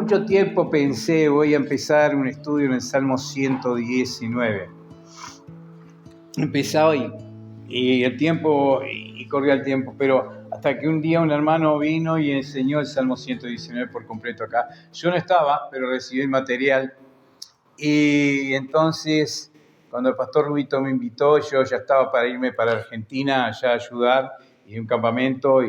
mucho tiempo pensé, voy a empezar un estudio en el Salmo 119. Empezaba y el tiempo, y corría el tiempo, pero hasta que un día un hermano vino y enseñó el Salmo 119 por completo acá. Yo no estaba, pero recibí el material. Y entonces, cuando el pastor Rubito me invitó, yo ya estaba para irme para Argentina, allá a ayudar, y un campamento,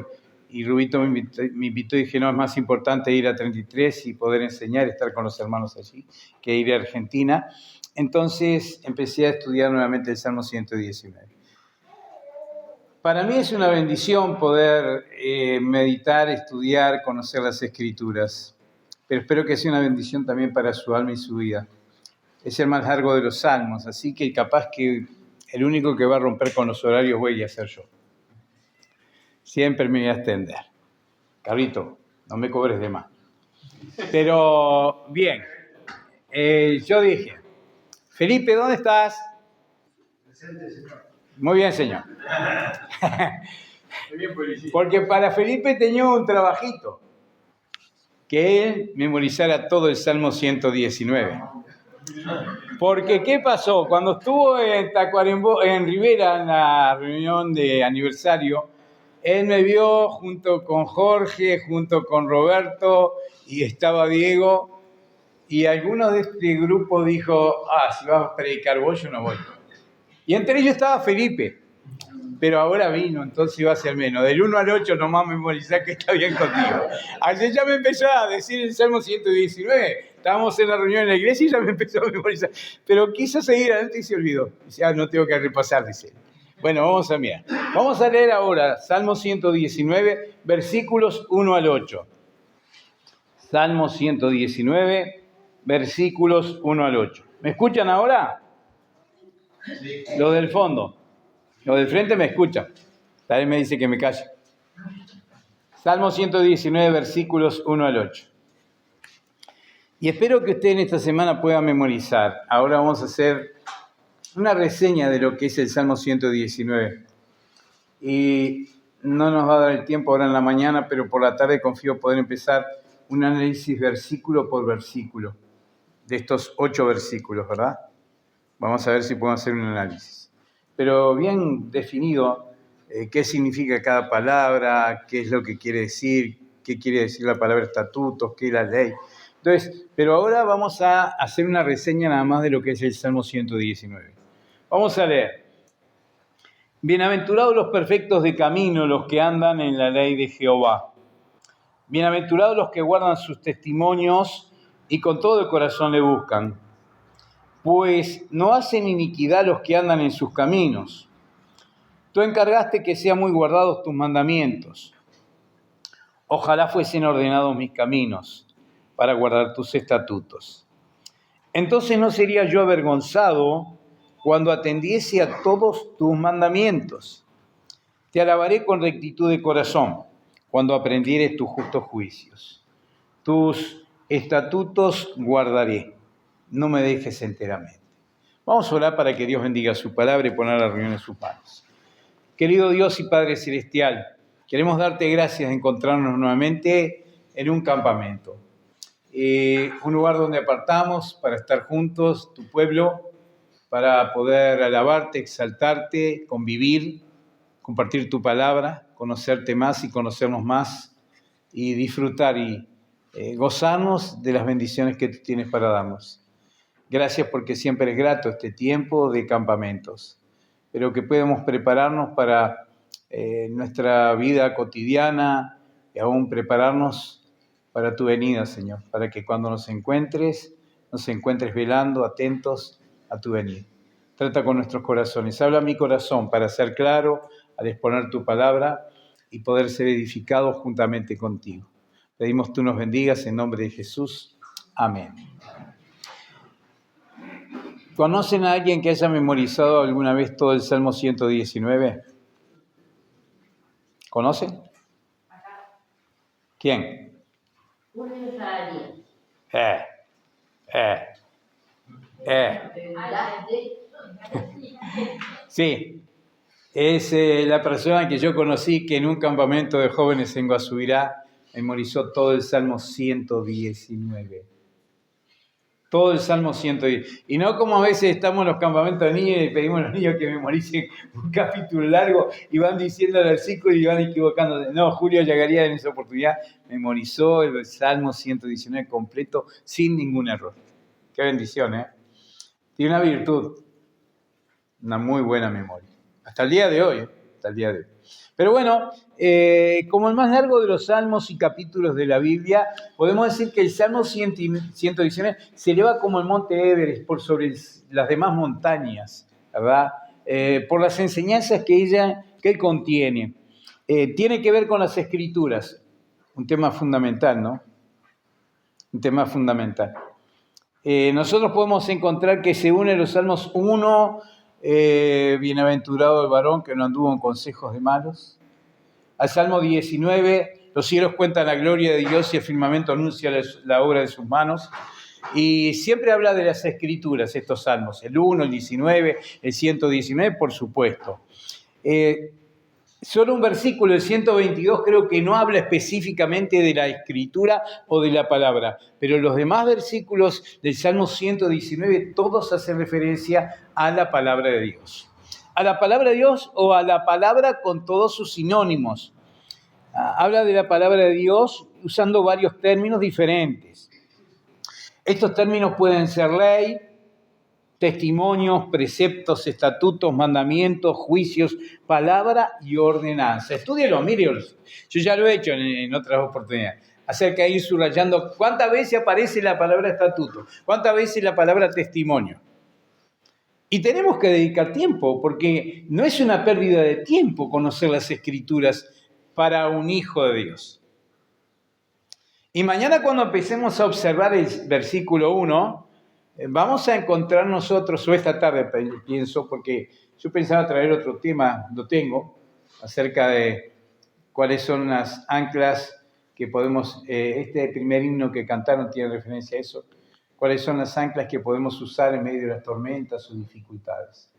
y Rubito me invitó y dije, no, es más importante ir a 33 y poder enseñar, estar con los hermanos allí, que ir a Argentina. Entonces empecé a estudiar nuevamente el Salmo 119. Para mí es una bendición poder meditar, estudiar, conocer las Escrituras, pero espero que sea una bendición también para su alma y su vida. Es el más largo de los salmos, así que capaz que el único que va a romper con los horarios voy a ser yo. Siempre me voy a extender. Carlito, no me cobres de más. Pero bien, yo dije, Felipe, ¿dónde estás? Presente, señor. Muy bien, señor. Muy bien, policía. Porque para Felipe tenía un trabajito, que él memorizara todo el Salmo 119. Porque, ¿qué pasó? Cuando estuvo en Tacuarembó, en Rivera, en la reunión de aniversario, él me vio junto con Jorge, junto con Roberto, y estaba Diego, y alguno de este grupo dijo, si vas a predicar vos, yo no voy. Y entre ellos estaba Felipe, pero ahora vino, entonces iba a ser menos. Del 1 al 8 nomás memorizar que está bien contigo. Ayer ya me empezó a decir el Salmo 119. Estábamos en la reunión en la iglesia y ya me empezó a memorizar. Pero quiso seguir adelante y se olvidó. Dice, no tengo que repasar, dice. Bueno, vamos a mirar. Vamos a leer ahora Salmo 119, versículos 1 al 8. Salmo 119, versículos 1 al 8. ¿Me escuchan ahora? Sí. Los del fondo. Los del frente me escuchan. Tal vez me dice que me calle. Salmo 119, versículos 1 al 8. Y espero que usted en esta semana pueda memorizar. Ahora vamos a hacer una reseña de lo que es el Salmo 119. Y no nos va a dar el tiempo ahora en la mañana, pero por la tarde confío poder empezar un análisis versículo por versículo de estos 8 versículos, ¿verdad? Vamos a ver si podemos hacer un análisis. Pero bien definido qué significa cada palabra, qué es lo que quiere decir, qué quiere decir la palabra estatutos, qué es la ley. Entonces, pero ahora vamos a hacer una reseña nada más de lo que es el Salmo 119. Vamos a leer. Bienaventurados los perfectos de camino, los que andan en la ley de Jehová. Bienaventurados los que guardan sus testimonios y con todo el corazón le buscan. Pues no hacen iniquidad los que andan en sus caminos. Tú encargaste que sean muy guardados tus mandamientos. Ojalá fuesen ordenados mis caminos para guardar tus estatutos. Entonces no sería yo avergonzado cuando atendiese a todos tus mandamientos. Te alabaré con rectitud de corazón cuando aprendiere tus justos juicios. Tus estatutos guardaré, no me dejes enteramente. Vamos a orar para que Dios bendiga su palabra y poner la reunión en sus manos. Querido Dios y Padre Celestial, queremos darte gracias de encontrarnos nuevamente en un campamento. Un lugar donde apartamos para estar juntos, tu pueblo, para poder alabarte, exaltarte, convivir, compartir tu palabra, conocerte más y conocernos más y disfrutar y gozarnos de las bendiciones que tú tienes para darnos. Gracias porque siempre es grato este tiempo de campamentos, pero que podamos prepararnos para nuestra vida cotidiana y aún prepararnos para tu venida, Señor, para que cuando nos encuentres velando, atentos a tu venida. Trata con nuestros corazones. Habla a mi corazón para ser claro al exponer tu palabra y poder ser edificados juntamente contigo. Pedimos tú nos bendigas en nombre de Jesús. Amén. ¿Conocen a alguien que haya memorizado alguna vez todo el Salmo 119? ¿Conocen? ¿Quién? Un israelí. Sí, es la persona que yo conocí que en un campamento de jóvenes en Guasubirá memorizó todo el Salmo 119. Todo el Salmo 110. Y no como a veces estamos en los campamentos de niños y pedimos a los niños que memoricen un capítulo largo y van diciendo el versículo y van equivocándose. No, Julio Llagaría en esa oportunidad memorizó el Salmo 119 completo sin ningún error. Qué bendición, ¿eh? Tiene una virtud, una muy buena memoria. Hasta el día de hoy, hasta el día de hoy. Pero bueno, como el más largo de los salmos y capítulos de la Biblia, podemos decir que el Salmo 119 se eleva como el monte Everest por sobre las demás montañas, ¿verdad? Por las enseñanzas que él contiene. Tiene que ver con las Escrituras, un tema fundamental, ¿no? Un tema fundamental. Nosotros podemos encontrar que se une los Salmos 1, bienaventurado el varón que no anduvo en consejos de malos. Al Salmo 19, los cielos cuentan la gloria de Dios y el firmamento anuncia la obra de sus manos. Y siempre habla de las Escrituras, estos salmos, el 1, el 19, el 119, por supuesto. Solo un versículo, el 122, creo que no habla específicamente de la Escritura o de la palabra, pero los demás versículos del Salmo 119 todos hacen referencia a la palabra de Dios. A la palabra de Dios o a la palabra con todos sus sinónimos. Habla de la palabra de Dios usando varios términos diferentes. Estos términos pueden ser ley, testimonios, preceptos, estatutos, mandamientos, juicios, palabra y ordenanza. Estúdielo, mírenlo. Yo ya lo he hecho en otras oportunidades. Acerca de ir subrayando cuántas veces aparece la palabra estatuto, cuántas veces la palabra testimonio. Y tenemos que dedicar tiempo, porque no es una pérdida de tiempo conocer las Escrituras para un hijo de Dios. Y mañana cuando empecemos a observar el versículo 1, vamos a encontrar nosotros, o esta tarde pienso, porque yo pensaba traer otro tema, lo tengo, acerca de cuáles son las anclas que podemos, este primer himno que cantaron tiene referencia a eso, cuáles son las anclas que podemos usar en medio de las tormentas o dificultades.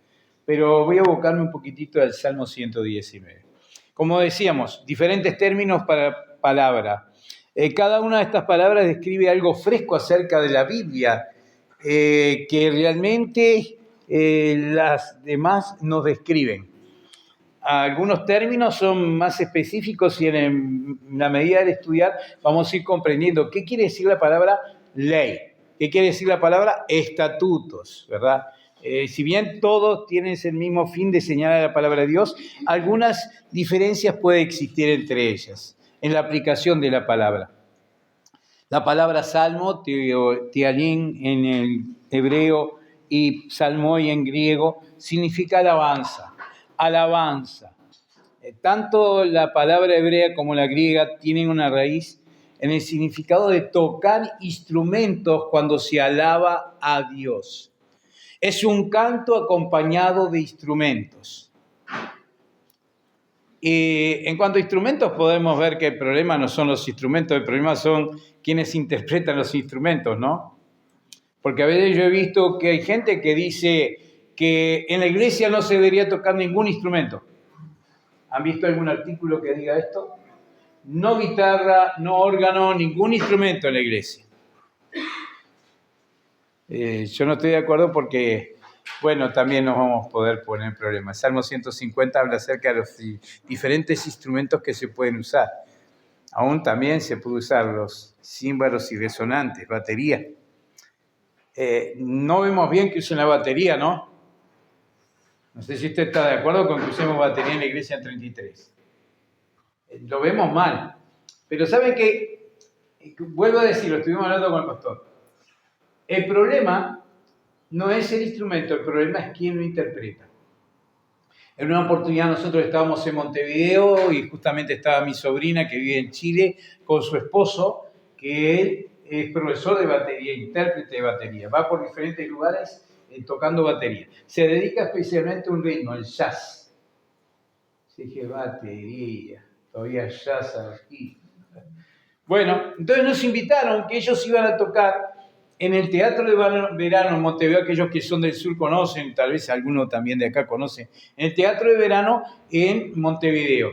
Pero voy a abocarme un poquitito al Salmo 119. Como decíamos, diferentes términos para palabra. Cada una de estas palabras describe algo fresco acerca de la Biblia, que realmente las demás nos describen. Algunos términos son más específicos y en la medida de estudiar vamos a ir comprendiendo qué quiere decir la palabra ley, qué quiere decir la palabra estatutos, ¿verdad? Si bien todos tienen el mismo fin de señalar la palabra de Dios, algunas diferencias pueden existir entre ellas en la aplicación de la palabra. La palabra salmo, tealín en el hebreo y salmoi en griego, significa alabanza. Alabanza. Tanto la palabra hebrea como la griega tienen una raíz en el significado de tocar instrumentos cuando se alaba a Dios. Es un canto acompañado de instrumentos. Y en cuanto a instrumentos, podemos ver que el problema no son los instrumentos, el problema son quienes interpretan los instrumentos, ¿no? Porque a veces yo he visto que hay gente que dice que en la iglesia no se debería tocar ningún instrumento. ¿Han visto algún artículo que diga esto? No guitarra, no órgano, ningún instrumento en la iglesia. Yo no estoy de acuerdo porque, bueno, también nos vamos a poder poner problemas. Salmo 150 habla acerca de los diferentes instrumentos que se pueden usar. Aún también se puede usar los címbalos y resonantes, batería. No vemos bien que usen la batería, ¿no? No sé si usted está de acuerdo con que usemos batería en la iglesia en 33. Lo vemos mal. Pero ¿saben qué? Vuelvo a decirlo, estuvimos hablando con el pastor. El problema no es el instrumento, el problema es quién lo interpreta. En una oportunidad nosotros estábamos en Montevideo y justamente estaba mi sobrina que vive en Chile con su esposo, que él es profesor de batería, intérprete de batería. Va por diferentes lugares tocando batería. Se dedica especialmente a un ritmo, el jazz. Se dije, batería, todavía jazz aquí. Bueno, entonces nos invitaron que ellos iban a tocar en el Teatro de Verano en Montevideo. Aquellos que son del sur conocen, tal vez alguno también de acá conoce, en el Teatro de Verano en Montevideo.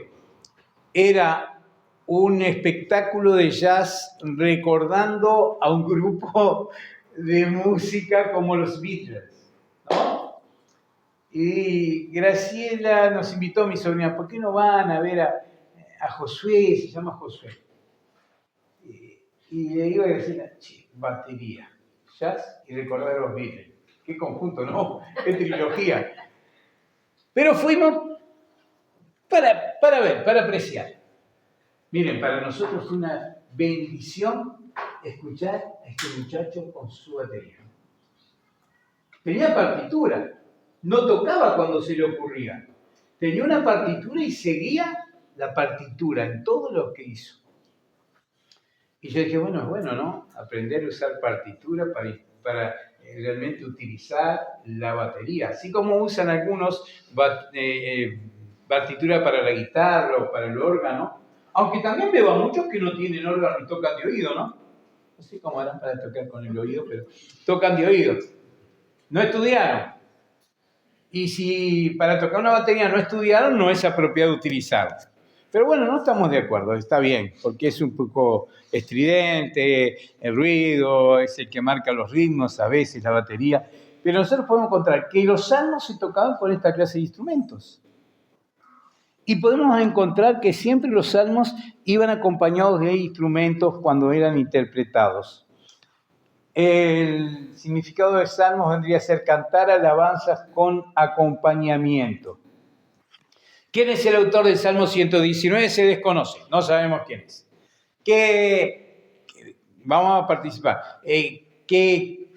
Era un espectáculo de jazz recordando a un grupo de música como los Beatles, ¿no? Y Graciela nos invitó, mi sobrina, ¿por qué no van a ver a Josué? Se llama Josué. Y le digo a Graciela, batería, jazz y recordar a los Beatles. Qué conjunto, ¿no? Qué trilogía. Pero fuimos para ver, para apreciar. Miren, para nosotros fue una bendición escuchar a este muchacho con su batería. Tenía partitura, no tocaba cuando se le ocurría. Tenía una partitura y seguía la partitura en todo lo que hizo. Y yo dije, bueno, es bueno, ¿no? Aprender a usar partitura para realmente utilizar la batería. Así como usan algunos partitura para la guitarra o para el órgano, aunque también veo a muchos que no tienen órgano y tocan de oído, ¿no? No sé cómo harán para tocar con el oído, pero tocan de oído. No estudiaron. Y si para tocar una batería no estudiaron, no es apropiado utilizarla. Pero bueno, no estamos de acuerdo, está bien, porque es un poco estridente, el ruido, es el que marca los ritmos, a veces la batería. Pero nosotros podemos encontrar que los salmos se tocaban con esta clase de instrumentos. Y podemos encontrar que siempre los salmos iban acompañados de instrumentos cuando eran interpretados. El significado de salmos vendría a ser cantar alabanzas con acompañamiento. ¿Quién es el autor del Salmo 119? Se desconoce, no sabemos quién es. Vamos a participar. ¿Qué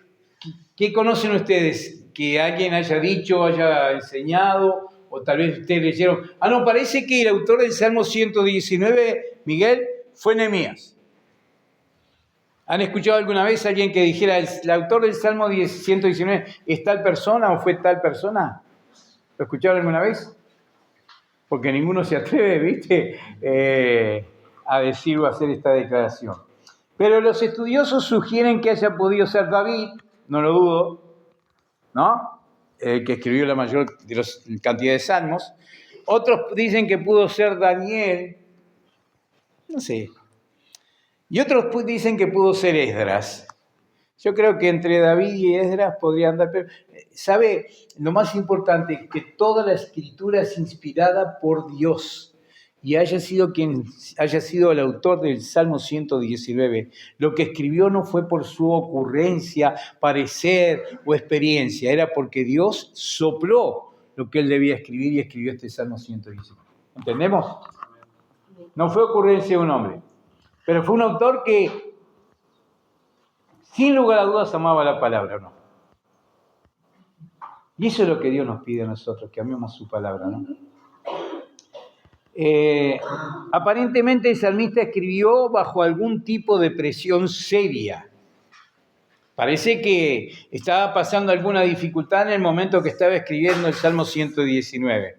conocen ustedes? ¿Que alguien haya dicho, haya enseñado? O tal vez ustedes leyeron. No, parece que el autor del Salmo 119, Miguel, fue Nehemías. ¿Han escuchado alguna vez a alguien que dijera, el autor del Salmo 119 es tal persona o fue tal persona? ¿Lo escucharon alguna vez? Porque ninguno se atreve, ¿viste?, a decir o a hacer esta declaración. Pero los estudiosos sugieren que haya podido ser David, no lo dudo, ¿no? Que escribió la mayor cantidad de salmos. Otros dicen que pudo ser Daniel, no sé. Y otros dicen que pudo ser Esdras. Yo creo que entre David y Esdras podría andar, pero ¿sabe? Lo más importante es que toda la escritura es inspirada por Dios y haya sido quien haya sido el autor del Salmo 119. Lo que escribió no fue por su ocurrencia, parecer o experiencia, era porque Dios sopló lo que él debía escribir y escribió este Salmo 119. ¿Entendemos? No fue ocurrencia de un hombre, pero fue un autor que sin lugar a dudas amaba la palabra, ¿no? Y eso es lo que Dios nos pide a nosotros, que amemos su palabra, ¿no? Aparentemente el salmista escribió bajo algún tipo de presión seria. Parece que estaba pasando alguna dificultad en el momento que estaba escribiendo el Salmo 119.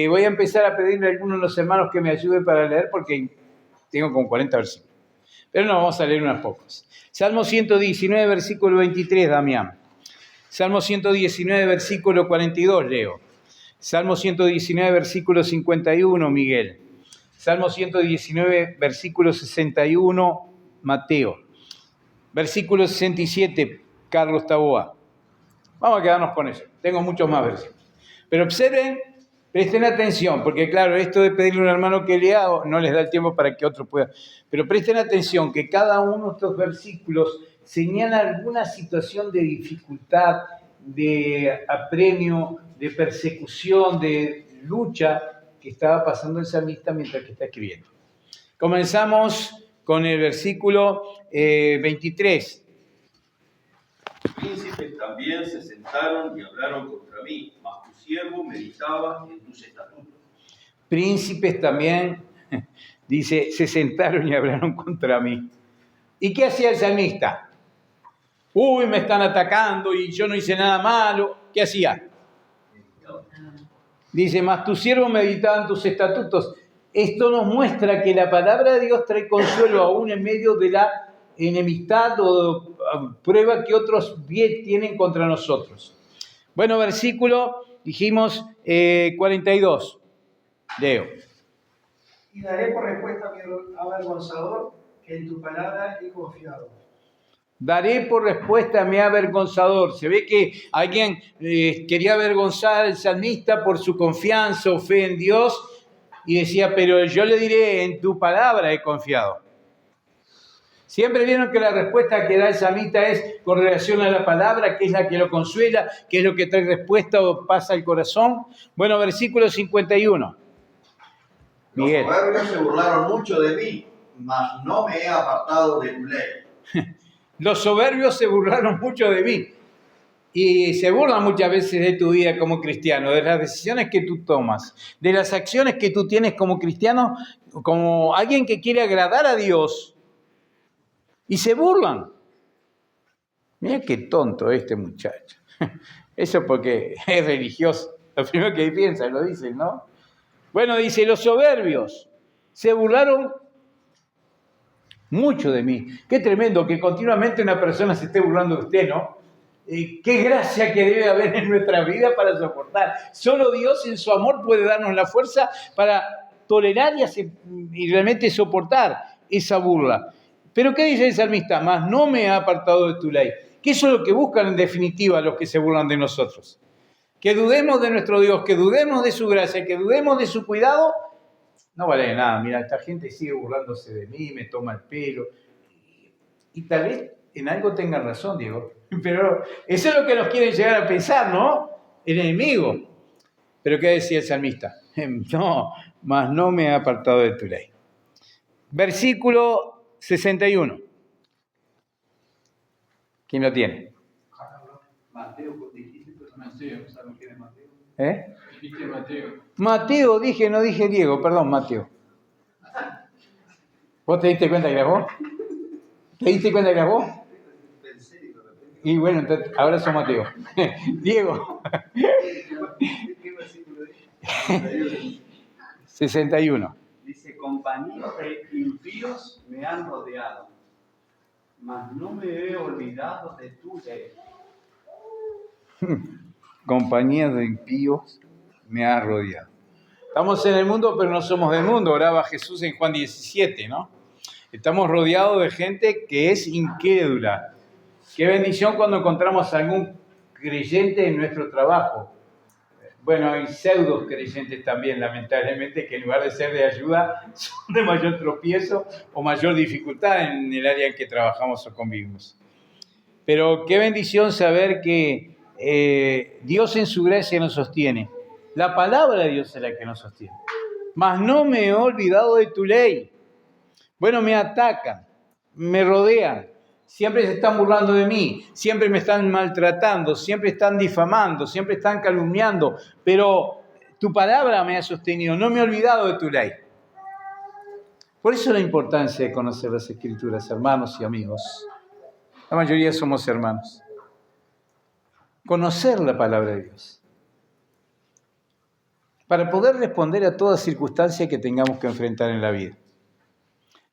Voy a empezar a pedirle a algunos de los hermanos que me ayuden para leer porque tengo como 40 versículos. Pero no, vamos a leer unos pocos. Salmo 119, versículo 23, Damián. Salmo 119, versículo 42, Leo. Salmo 119, versículo 51, Miguel. Salmo 119, versículo 61, Mateo. Versículo 67, Carlos Taboa. Vamos a quedarnos con eso. Tengo muchos más versículos. Pero observen, presten atención, porque claro, esto de pedirle a un hermano que lea no les da el tiempo para que otro pueda. Pero presten atención que cada uno de estos versículos señala alguna situación de dificultad, de apremio, de persecución, de lucha que estaba pasando el salmista mientras que está escribiendo. Comenzamos con el versículo 23. Príncipes también se sentaron y hablaron contra mí, mas tu siervo meditaba en tus estatutos. Príncipes también, dice, se sentaron y hablaron contra mí. ¿Y qué hacía el salmista? Uy, me están atacando y yo no hice nada malo. ¿Qué hacía? Dice, mas tu siervo meditaba en tus estatutos. Esto nos muestra que la palabra de Dios trae consuelo aún en medio de la enemistad o prueba que otros bien tienen contra nosotros. Bueno, versículo, dijimos, 42. Leo. Y daré por respuesta a mi avergonzador que en tu palabra he confiado. Daré por respuesta a mi avergonzador. Se ve que alguien quería avergonzar al salmista por su confianza o fe en Dios y decía, pero yo le diré, en tu palabra he confiado. Siempre vieron que la respuesta que da el salmista es con relación a la palabra, que es la que lo consuela, que es lo que trae respuesta o pasa al corazón. Bueno, versículo 51. Los Miguel. soberbios se burlaron mucho de mí, mas no me he apartado de tu ley. Los soberbios se burlaron mucho de mí. Y se burlan muchas veces de tu vida como cristiano, de las decisiones que tú tomas, de las acciones que tú tienes como cristiano, como alguien que quiere agradar a Dios. Y se burlan. Mira qué tonto este muchacho. Eso porque es religioso. Lo primero que piensa, lo dicen, ¿no? Bueno, dice, los soberbios se burlaron mucho de mí. Qué tremendo que continuamente una persona se esté burlando de usted, ¿no? Qué gracia que debe haber en nuestra vida para soportar. Solo Dios en su amor puede darnos la fuerza para tolerar y realmente soportar esa burla. Pero ¿qué dice el salmista? Mas no me ha apartado de tu ley. Que eso es lo que buscan en definitiva los que se burlan de nosotros. Que dudemos de nuestro Dios, que dudemos de su gracia, que dudemos de su cuidado. No vale nada. Mira, esta gente sigue burlándose de mí, me toma el pelo. Y tal vez en algo tengan razón, Diego. Pero eso es lo que nos quieren llegar a pensar, ¿no? El enemigo. Pero ¿qué decía el salmista? No, mas no me ha apartado de tu ley. Versículo 61. ¿Quién lo tiene? Mateo, dijiste Mateo, ¿sabes quién es Mateo? ¿Eh? Dijiste Mateo. Mateo, dije, no dije Diego, perdón, Mateo. ¿Vos te diste cuenta que era vos? ¿Te diste cuenta que era vos? Y bueno, entonces, ahora sos Mateo. Diego. ¿Qué versículo es? 61. Dice, compañeros de impíos me han rodeado, mas no me he olvidado de tu ley. Compañía de impíos me ha rodeado. Estamos en el mundo, pero no somos del mundo. Oraba Jesús en Juan 17, ¿no? Estamos rodeados de gente que es incrédula. Qué bendición cuando encontramos a algún creyente en nuestro trabajo. Bueno, hay pseudos creyentes también, lamentablemente, que en lugar de ser de ayuda, son de mayor tropiezo o mayor dificultad en el área en que trabajamos o convivimos. Pero qué bendición saber que Dios en su gracia nos sostiene. La palabra de Dios es la que nos sostiene. Mas no me he olvidado de tu ley. Bueno, me atacan, me rodean, siempre se están burlando de mí, siempre me están maltratando, siempre están difamando, siempre están calumniando, pero tu palabra me ha sostenido, no me he olvidado de tu ley. Por eso la importancia de conocer las Escrituras, hermanos y amigos. La mayoría somos hermanos. Conocer la palabra de Dios. Para poder responder a toda circunstancia que tengamos que enfrentar en la vida.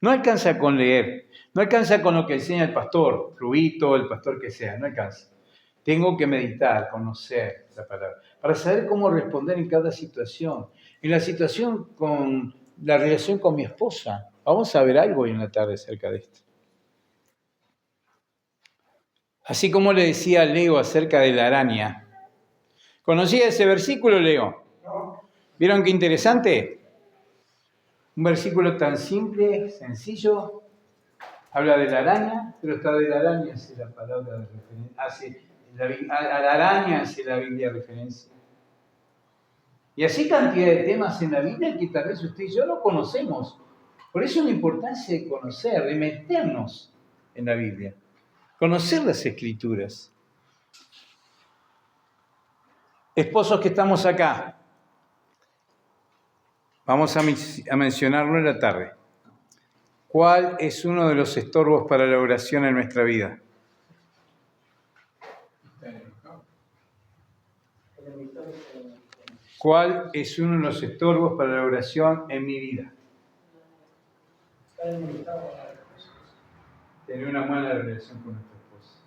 No alcanza con leer, no alcanza con lo que enseña el pastor, Rubito, el pastor que sea, no alcanza. Tengo que meditar, conocer la palabra, para saber cómo responder en cada situación. En la situación con la relación con mi esposa, vamos a ver algo hoy en la tarde acerca de esto. Así como le decía a Leo acerca de la araña. ¿Conocía ese versículo, Leo? ¿Vieron qué interesante? Un versículo tan simple, sencillo, habla de la araña, pero está de la araña hace la palabra de referencia, a la araña hace la Biblia referencia. Y así cantidad de temas en la Biblia que tal vez usted y yo no conocemos. Por eso la importancia de conocer, de meternos en la Biblia, conocer las Escrituras. Esposos que estamos acá, vamos a mencionarlo en la tarde. ¿Cuál es uno de los estorbos para la oración en nuestra vida? ¿Cuál es uno de los estorbos para la oración en mi vida? Tener una mala relación con nuestra esposa.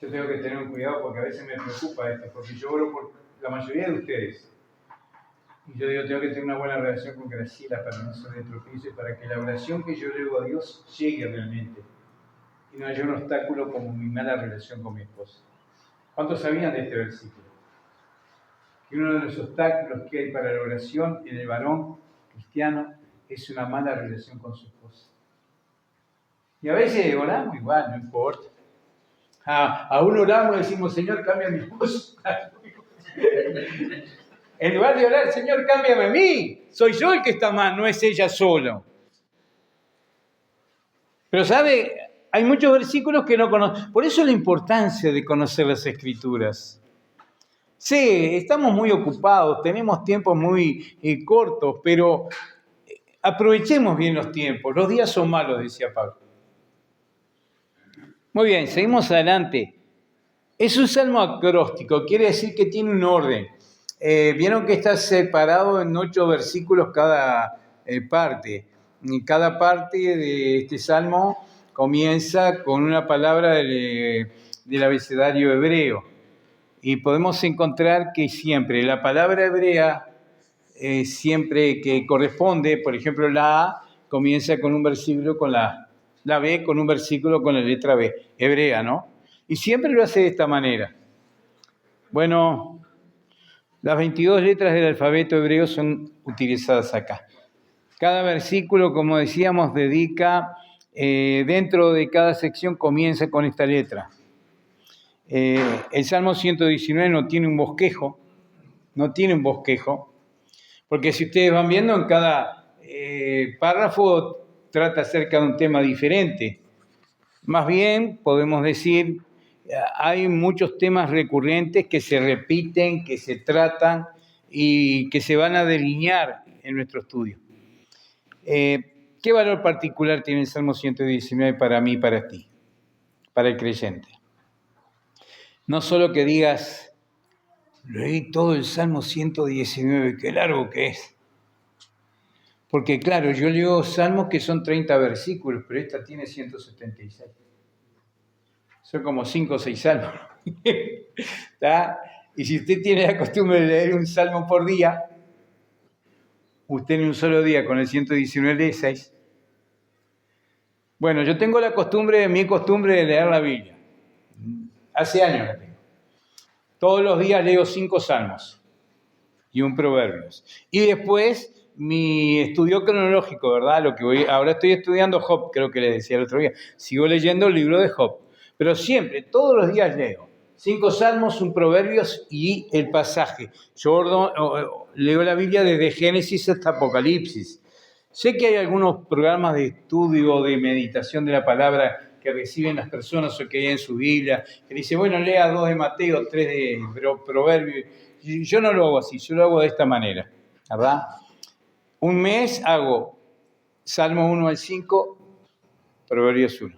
Yo tengo que tener un cuidado porque a veces me preocupa esto, porque yo oro por la mayoría de ustedes. Y yo digo, tengo que tener una buena relación con Graciela para no ser de tropiezo y para que la oración que yo le hago a Dios llegue realmente. Y no haya un obstáculo como mi mala relación con mi esposa. ¿Cuántos sabían de este versículo? Que uno de los obstáculos que hay para la oración en el varón cristiano es una mala relación con su esposa. Y a veces oramos igual, no importa. Aún oramos y decimos, Señor, cambia a mi esposa. En lugar de orar, Señor, cámbiame a mí. Soy yo el que está mal, no es ella solo. Pero ¿sabe? Hay muchos versículos que no conocen. Por eso la importancia de conocer las Escrituras. Sí, estamos muy ocupados, tenemos tiempos muy cortos, pero aprovechemos bien los tiempos. Los días son malos, decía Pablo. Muy bien, seguimos adelante. Es un salmo acróstico, quiere decir que tiene un orden. Vieron que está separado en 8 versículos cada parte. Y cada parte de este salmo comienza con una palabra del abecedario hebreo. Y podemos encontrar que siempre la palabra hebrea, siempre que corresponde, por ejemplo, la A comienza con un versículo con la B con un versículo con la letra B, hebrea, ¿no? Y siempre lo hace de esta manera. Bueno, las 22 letras del alfabeto hebreo son utilizadas acá. Cada versículo, como decíamos, dedica, dentro de cada sección comienza con esta letra. El Salmo 119 no tiene un bosquejo, porque si ustedes van viendo, en cada párrafo trata acerca de un tema diferente. Más bien, podemos decir, hay muchos temas recurrentes que se repiten, que se tratan y que se van a delinear en nuestro estudio. ¿Qué valor particular tiene el Salmo 119 para mí y para ti, para el creyente? No solo que digas, leí todo el Salmo 119, qué largo que es. Porque claro, yo leo salmos que son 30 versículos, pero esta tiene 176. Son como 5 o 6 salmos. ¿Está? Y si usted tiene la costumbre de leer un salmo por día, usted en un solo día con el 119 lee 6. Bueno, yo tengo mi costumbre de leer la Biblia. Hace años la tengo. Todos los días leo 5 salmos y un proverbios. Y después mi estudio cronológico, ¿verdad? Ahora estoy estudiando Job, creo que les decía el otro día. Sigo leyendo el libro de Job. Pero siempre, todos los días leo 5 salmos, un proverbios y el pasaje. Yo leo la Biblia desde Génesis hasta Apocalipsis. Sé que hay algunos programas de estudio, de meditación de la palabra que reciben las personas o que hay en su Biblia, que dice, bueno, lea 2 de Mateo, 3 de Proverbios. Yo no lo hago así, yo lo hago de esta manera, ¿verdad? Un mes hago Salmo 1 al 5, Proverbios 1.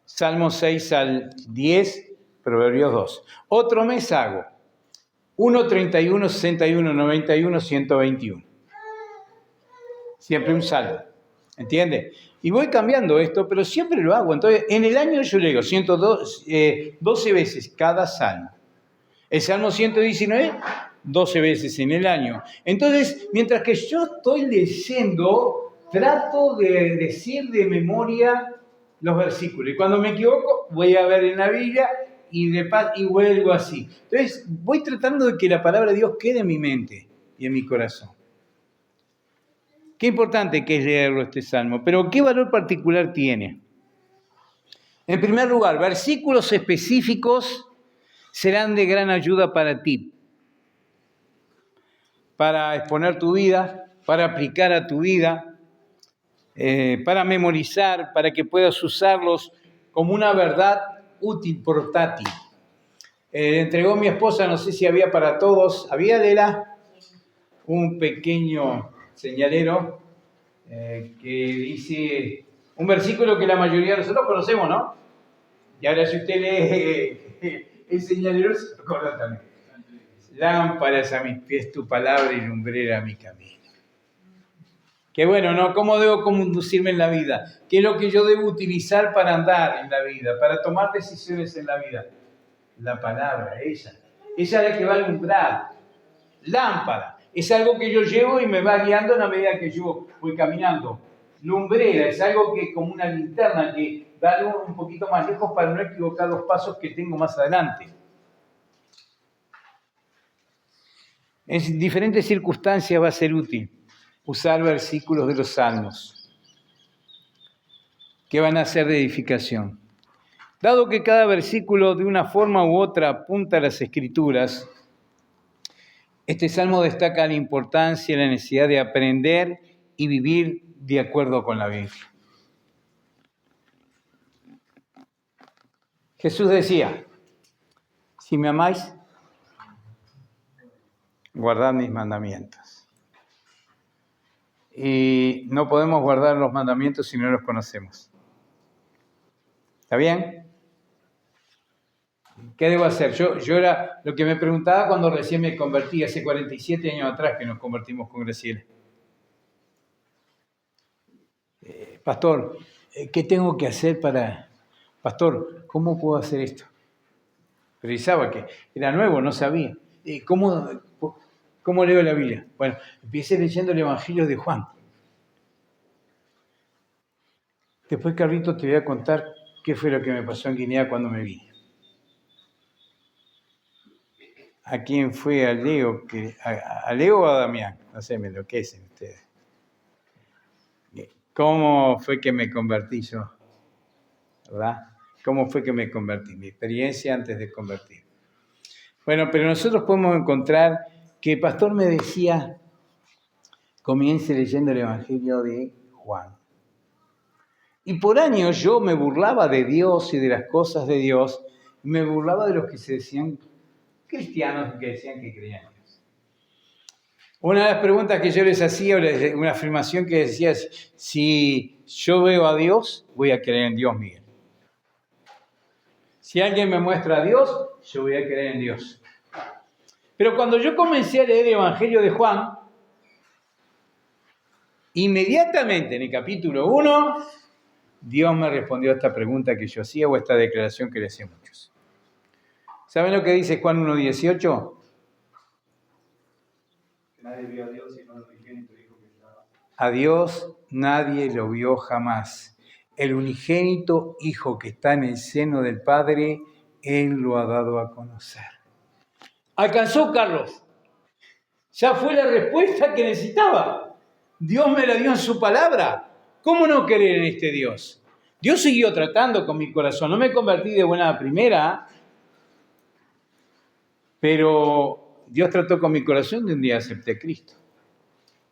Salmo 6 al 10, Proverbios 2. Otro mes hago 1, 31, 61, 91, 121. Siempre un salmo, ¿entiende? Y voy cambiando esto, pero siempre lo hago. Entonces, en el año yo leo 12 veces cada salmo. El Salmo 119, 12 veces en el año. Entonces, mientras que yo estoy leyendo, trato de decir de memoria los versículos. Y cuando me equivoco, voy a ver en la Biblia y vuelvo así. Entonces, voy tratando de que la palabra de Dios quede en mi mente y en mi corazón. Qué importante que es leerlo este salmo, pero ¿qué valor particular tiene? En primer lugar, versículos específicos serán de gran ayuda para ti, para exponer tu vida, para aplicar a tu vida, para memorizar, para que puedas usarlos como una verdad útil, portátil. Entregó mi esposa, no sé si había para todos, ¿había, Lela? Un pequeño señalero que dice un versículo que la mayoría de nosotros conocemos, ¿no? Y ahora si usted lee el señalero se acuerda también. Lámparas a mis pies tu palabra y lumbrera a mi camino. Qué bueno, ¿no? ¿Cómo debo conducirme en la vida? ¿Qué es lo que yo debo utilizar para andar en la vida, para tomar decisiones en la vida? La palabra, ella. Ella es la que va a alumbrar. Lámpara. es algo que yo llevo y me va guiando en la medida que yo voy caminando. Lumbrera es algo que como una linterna que da luz un poquito más lejos para no equivocar los pasos que tengo más adelante. En diferentes circunstancias va a ser útil usar versículos de los Salmos que van a ser de edificación. Dado que cada versículo de una forma u otra apunta a las Escrituras, este salmo destaca la importancia y la necesidad de aprender y vivir de acuerdo con la Biblia. Jesús decía, si me amáis, guardad mis mandamientos. Y no podemos guardar los mandamientos si no los conocemos. ¿Está bien? ¿Qué debo hacer? Yo era lo que me preguntaba cuando recién me convertí, hace 47 años atrás que nos convertimos con Graciela. Pastor, ¿qué tengo que hacer para... Pastor, ¿cómo puedo hacer esto? Precisaba que era nuevo, no sabía. ¿Cómo leo la Biblia? Bueno, empecé leyendo el Evangelio de Juan. Después, Carlito, te voy a contar qué fue lo que me pasó en Guinea cuando me vine. ¿A quién fue? ¿A Leo? ¿A Leo o a Damián? No sé, me enloquecen ustedes. ¿Cómo fue que me convertí yo? ¿Verdad? ¿Cómo fue que me convertí? Mi experiencia antes de convertir. Bueno, pero nosotros podemos encontrar que el pastor me decía, comience leyendo el Evangelio de Juan. Y por años yo me burlaba de Dios y de las cosas de Dios, me burlaba de los que se decían cristianos que decían que creían en Dios. Una de las preguntas que yo les hacía, una afirmación que decía es, si yo veo a Dios, voy a creer en Dios, Miguel. Si alguien me muestra a Dios, yo voy a creer en Dios. Pero cuando yo comencé a leer el Evangelio de Juan, inmediatamente en el capítulo 1, Dios me respondió a esta pregunta que yo hacía o a esta declaración que le hacía a muchos. ¿Saben lo que dice Juan 1:18? Nadie vio a Dios sino el unigénito Hijo que estaba. A Dios nadie lo vio jamás. El unigénito Hijo que está en el seno del Padre, Él lo ha dado a conocer. ¿Alcanzó, Carlos? Ya fue la respuesta que necesitaba. Dios me la dio en su palabra. ¿Cómo no creer en este Dios? Dios siguió tratando con mi corazón. No me convertí de buena primera, pero Dios trató con mi corazón y un día acepté a Cristo.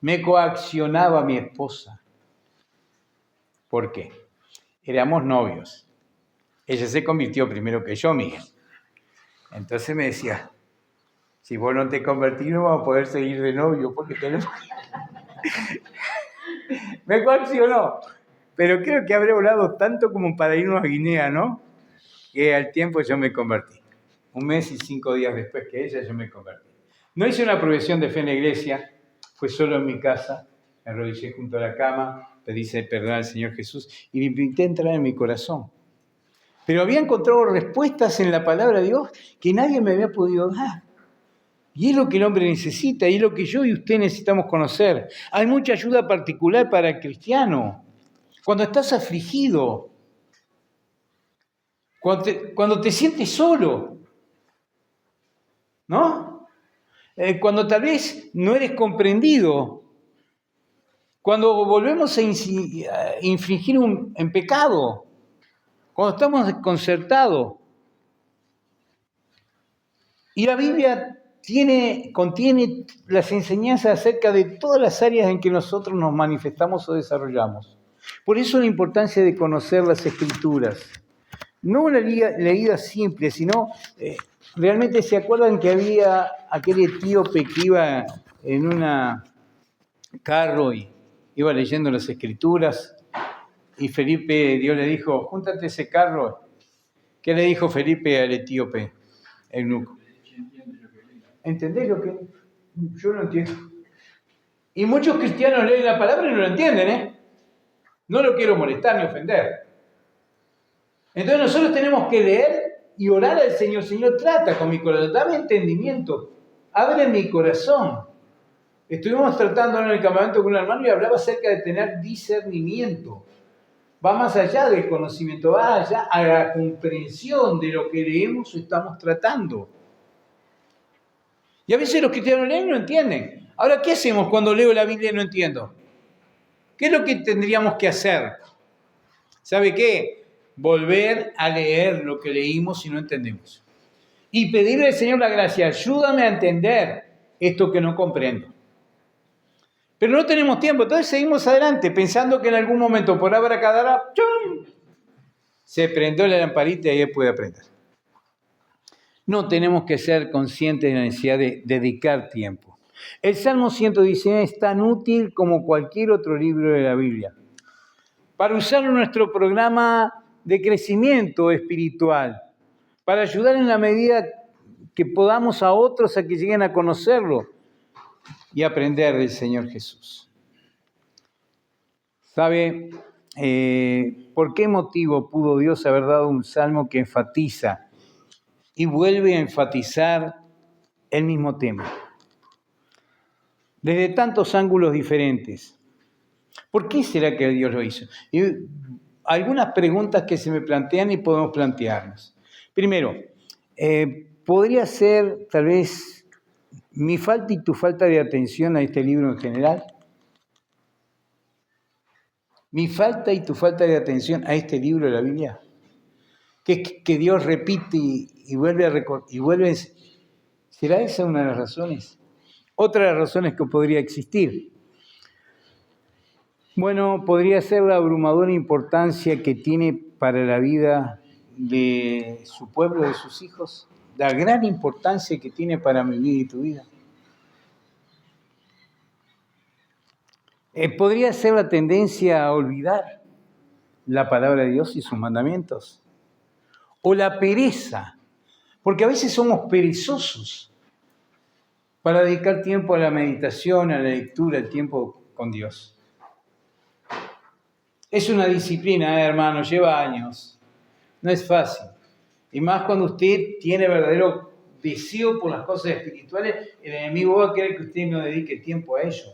Me coaccionaba mi esposa. ¿Por qué? Éramos novios. Ella se convirtió primero que yo, Miguel. Entonces me decía, si vos no te convertís no vamos a poder seguir de novio porque tenemos... Me coaccionó. Pero creo que habré hablado tanto como para irnos a Guinea, ¿no? Que al tiempo yo me convertí. 1 mes y 5 días después que ella, yo me convertí. No hice una profesión de fe en la iglesia, fue solo en mi casa, me arrodillé junto a la cama, pedí perdón al Señor Jesús y le invité a entrar en mi corazón. Pero había encontrado respuestas en la palabra de Dios que nadie me había podido dar. Y es lo que el hombre necesita, y es lo que yo y usted necesitamos conocer. Hay mucha ayuda particular para el cristiano. Cuando estás afligido, cuando te sientes solo, ¿no? Cuando tal vez no eres comprendido, cuando volvemos a infringir en pecado, cuando estamos desconcertados. Y la Biblia contiene las enseñanzas acerca de todas las áreas en que nosotros nos manifestamos o desarrollamos. Por eso la importancia de conocer las Escrituras. No una leída simple, sino realmente se acuerdan que había aquel etíope que iba en un carro y iba leyendo las Escrituras y Felipe, Dios le dijo, júntate ese carro. ¿Qué le dijo Felipe al etíope, eunuco? ¿Entendés lo que? Yo no entiendo. Y muchos cristianos leen la palabra y no lo entienden, ¿eh? No lo quiero molestar ni ofender. Entonces nosotros tenemos que leer y orar al Señor. Señor, trata con mi corazón, dame entendimiento, abre mi corazón. Estuvimos tratando en el campamento con un hermano y hablaba acerca de tener discernimiento. Va más allá del conocimiento, va allá a la comprensión de lo que leemos o estamos tratando. Y a veces los cristianos leen y no entienden. Ahora, ¿qué hacemos cuando leo la Biblia y no entiendo? ¿Qué es lo que tendríamos que hacer? ¿Sabe qué? Volver a leer lo que leímos si no entendemos. Y pedirle al Señor la gracia, ayúdame a entender esto que no comprendo. Pero no tenemos tiempo, entonces seguimos adelante pensando que en algún momento por abracadabra, ¡chum!, se prendió la lamparita y él puede aprender. No, tenemos que ser conscientes de la necesidad de dedicar tiempo. El Salmo 119 es tan útil como cualquier otro libro de la Biblia para usarlo en nuestro programa de crecimiento espiritual, para ayudar en la medida que podamos a otros a que lleguen a conocerlo y aprender del Señor Jesús. ¿Sabe por qué motivo pudo Dios haber dado un salmo que enfatiza y vuelve a enfatizar el mismo tema? Desde tantos ángulos diferentes. ¿Por qué será que Dios lo hizo? Y algunas preguntas que se me plantean y podemos plantearnos. Primero, ¿podría ser tal vez mi falta y tu falta de atención a este libro en general? ¿Mi falta y tu falta de atención a este libro de la Biblia? Que Dios repite y vuelve a recordar, y vuelve. ¿Será esa una de las razones? Otra de las razones que podría existir. Bueno, podría ser la abrumadora importancia que tiene para la vida de su pueblo, de sus hijos, la gran importancia que tiene para mi vida y tu vida. Podría ser la tendencia a olvidar la palabra de Dios y sus mandamientos. O la pereza, porque a veces somos perezosos para dedicar tiempo a la meditación, a la lectura, el tiempo con Dios. Es una disciplina, hermano, lleva años. No es fácil. Y más cuando usted tiene verdadero deseo por las cosas espirituales, el enemigo va a querer que usted no dedique tiempo a ello.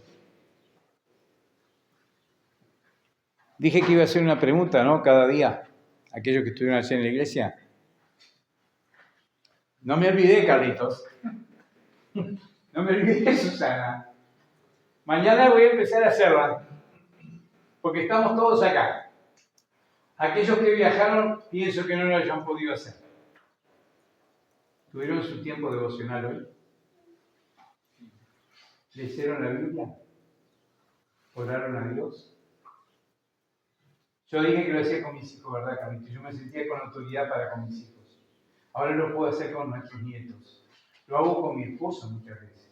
Dije que iba a hacer una pregunta, ¿no? Cada día, aquellos que estuvieron allí en la iglesia. No me olvidé, Carlitos. No me olvidé, Susana. Mañana voy a empezar a hacerla, porque estamos todos acá. Aquellos que viajaron, pienso que no lo hayan podido hacer. ¿Tuvieron su tiempo devocional hoy? ¿Leyeron la Biblia? ¿Oraron a Dios? Yo dije que lo hacía con mis hijos, ¿verdad, Carlitos? Yo me sentía con autoridad para con mis hijos. Ahora lo puedo hacer con nuestros nietos. Lo hago con mi esposa muchas veces.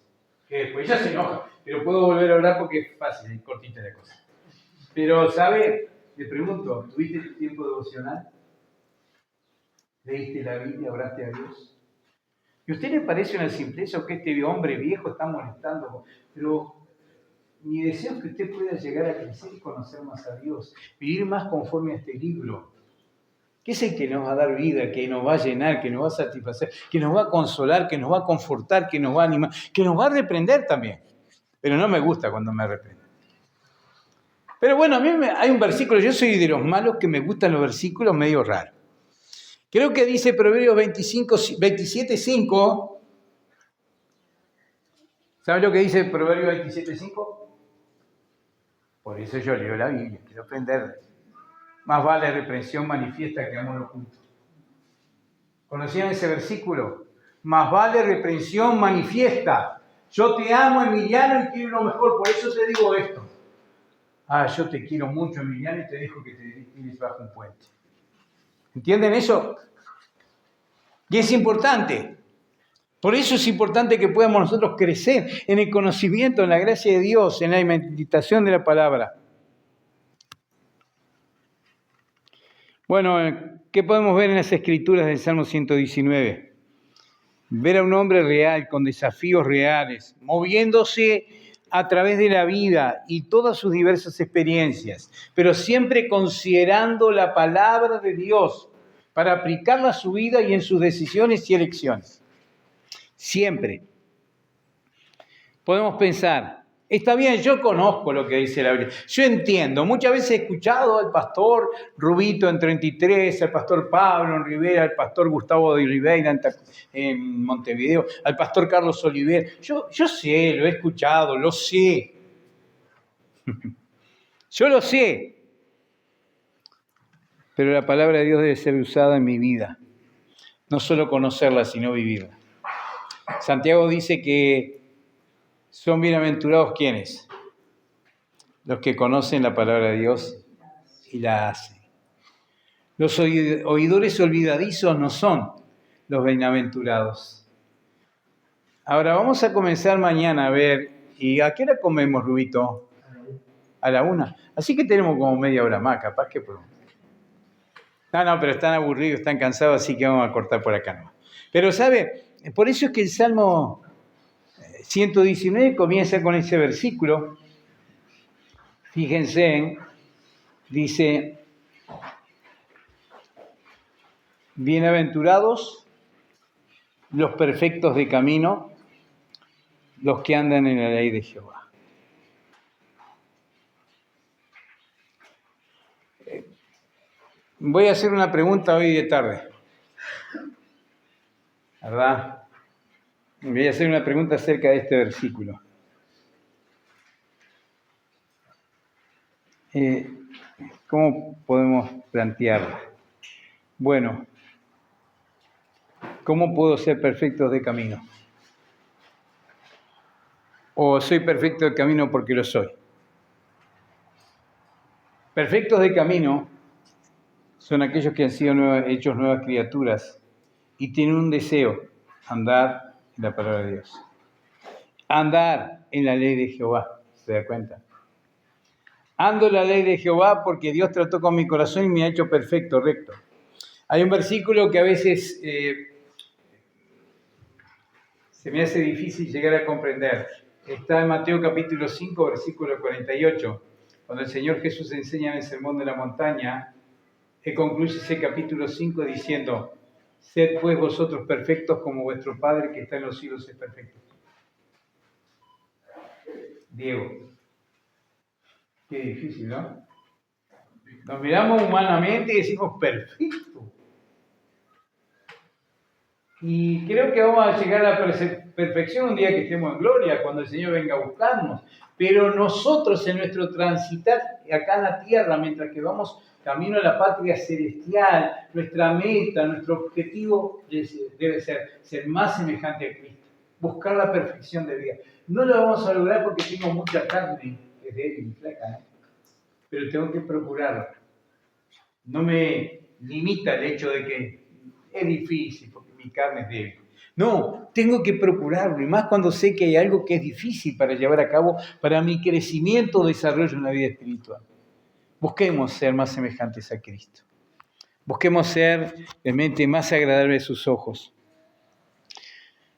Que después ella se enoja, pero puedo volver a hablar porque es fácil, es cortita la cosa. Pero, ¿sabe? Le pregunto, ¿tuviste tu tiempo devocional? ¿Leíste la Biblia? ¿Oraste a Dios? ¿Y a usted le parece una simpleza que este hombre viejo está molestando? Pero mi deseo es que usted pueda llegar a crecer y conocer más a Dios, vivir más conforme a este libro, que es el que nos va a dar vida, que nos va a llenar, que nos va a satisfacer, que nos va a consolar, que nos va a confortar, que nos va a animar, que nos va a reprender también. Pero no me gusta cuando me reprenden. Pero bueno, a mí hay un versículo, yo soy de los malos que me gustan los versículos medio raros. Creo que dice Proverbios 27:5. ¿Sabe lo que dice Proverbios 27:5? Por eso yo leo la Biblia, quiero aprender. Más vale reprensión manifiesta que amor oculto. ¿Conocían ese versículo? Más vale reprensión manifiesta. Yo te amo, Emiliano, y quiero lo mejor, por eso te digo esto. Yo te quiero mucho, Emiliano, y te dejo que te tires bajo un puente. ¿Entienden eso? Y es importante. Por eso es importante que podamos nosotros crecer en el conocimiento, en la gracia de Dios, en la meditación de la palabra. Bueno, ¿qué podemos ver en las escrituras del Salmo 119? Ver a un hombre real, con desafíos reales, moviéndose a través de la vida y todas sus diversas experiencias, pero siempre considerando la palabra de Dios para aplicarla a su vida y en sus decisiones y elecciones. Siempre. Podemos pensar, Está bien, yo conozco lo que dice la Biblia. Yo entiendo. Muchas veces he escuchado al pastor Rubito en 33, al pastor Pablo en Rivera, al pastor Gustavo de Oliveira en Montevideo, al pastor Carlos Oliver. Yo sé, lo he escuchado, lo sé. Yo lo sé. Pero la palabra de Dios debe ser usada en mi vida. No solo conocerla, sino vivirla. Santiago dice que son bienaventurados ¿quiénes? Los que conocen la palabra de Dios y la hacen. Los oidores olvidadizos no son los bienaventurados. Ahora vamos a comenzar mañana a ver, ¿y a qué hora comemos, Rubito? A la 1. Así que tenemos como media hora más, capaz que... No, pero están aburridos, están cansados, así que vamos a cortar por acá nomás. Pero, ¿sabe? Por eso es que el Salmo 119 comienza con ese versículo. Fíjense, dice, bienaventurados los perfectos de camino, los que andan en la ley de Jehová. Voy a hacer una pregunta hoy de tarde, ¿verdad? Voy a hacer una pregunta acerca de este versículo. ¿Cómo podemos plantearla? Bueno, ¿cómo puedo ser perfecto de camino? ¿O soy perfecto de camino porque lo soy? Perfectos de camino son aquellos que han sido hechos nuevas criaturas y tienen un deseo, andar en la palabra de Dios. Andar en la ley de Jehová, ¿se da cuenta? Ando en la ley de Jehová porque Dios trató con mi corazón y me ha hecho perfecto, recto. Hay un versículo que a veces se me hace difícil llegar a comprender. Está en Mateo capítulo 5, versículo 48, cuando el Señor Jesús enseña en el Sermón de la Montaña, que concluye ese capítulo 5 diciendo, sed pues vosotros perfectos como vuestro Padre que está en los cielos es perfecto. Diego, qué difícil, ¿no? Nos miramos humanamente y decimos perfecto. Y creo que vamos a llegar a la perfección un día que estemos en gloria, cuando el Señor venga a buscarnos. Pero nosotros en nuestro transitar acá en la tierra, mientras que vamos camino a la patria celestial, nuestra meta, nuestro objetivo debe ser más semejante a Cristo. Buscar la perfección de vida. No lo vamos a lograr porque tengo mucha carne, que es débil y flaca, ¿no? Pero tengo que procurarlo. No me limita el hecho de que es difícil, porque mi carne es débil. No, tengo que procurarlo, y más cuando sé que hay algo que es difícil para llevar a cabo para mi crecimiento o desarrollo en la vida espiritual. Busquemos ser más semejantes a Cristo. Busquemos ser realmente más agradables a sus ojos.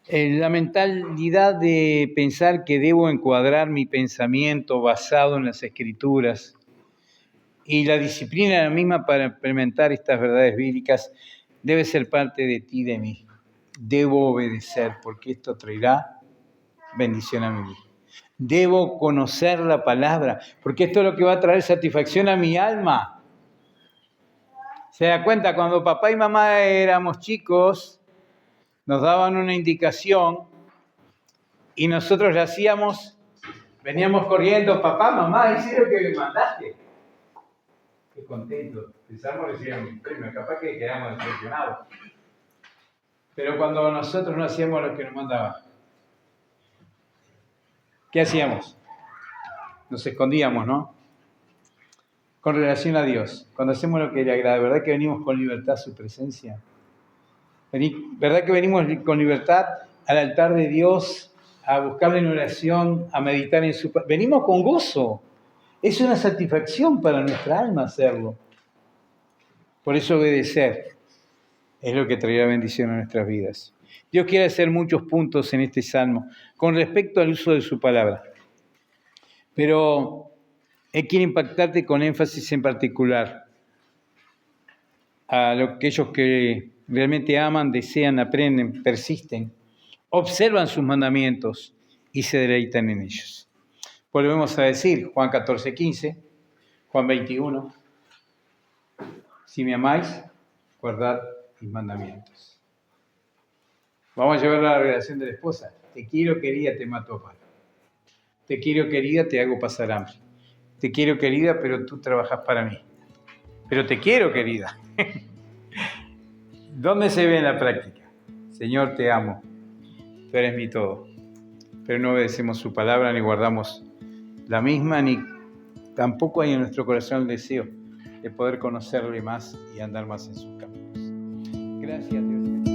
La mentalidad de pensar que debo encuadrar mi pensamiento basado en las Escrituras y la disciplina la misma para implementar estas verdades bíblicas debe ser parte de ti y de mí. Debo obedecer porque esto traerá bendición a mi vida. Debo conocer la palabra porque esto es lo que va a traer satisfacción a mi alma. ¿Se da cuenta? Cuando papá y mamá éramos chicos, nos daban una indicación y nosotros la hacíamos, veníamos corriendo, papá, mamá, ¿hiciste lo que me mandaste? Qué contento, pensamos recibir un premio, capaz que quedamos decepcionados. Pero cuando nosotros no hacíamos lo que nos mandaban, ¿qué hacíamos? Nos escondíamos, ¿no? Con relación a Dios, cuando hacemos lo que le agrada, ¿verdad que venimos con libertad a su presencia? ¿Verdad que venimos con libertad al altar de Dios, a buscarle en oración, a meditar en su... Venimos con gozo. Es una satisfacción para nuestra alma hacerlo. Por eso obedecer es lo que traerá bendición a nuestras vidas. Dios quiere hacer muchos puntos en este salmo con respecto al uso de su palabra. Pero Él quiere impactarte con énfasis en particular a aquellos que realmente aman, desean, aprenden, persisten, observan sus mandamientos y se deleitan en ellos. Volvemos a decir, Juan 14:15, Juan 21, si me amáis, guardad mis mandamientos. Vamos a llevar a la relación de la esposa. Te quiero, querida, te mato a palo. Te quiero, querida, te hago pasar hambre. Te quiero, querida, pero tú trabajas para mí. Pero te quiero, querida. ¿Dónde se ve en la práctica? Señor, te amo. Tú eres mi todo. Pero no obedecemos su palabra, ni guardamos la misma, ni tampoco hay en nuestro corazón el deseo de poder conocerle más y andar más en sus caminos. Gracias, Dios.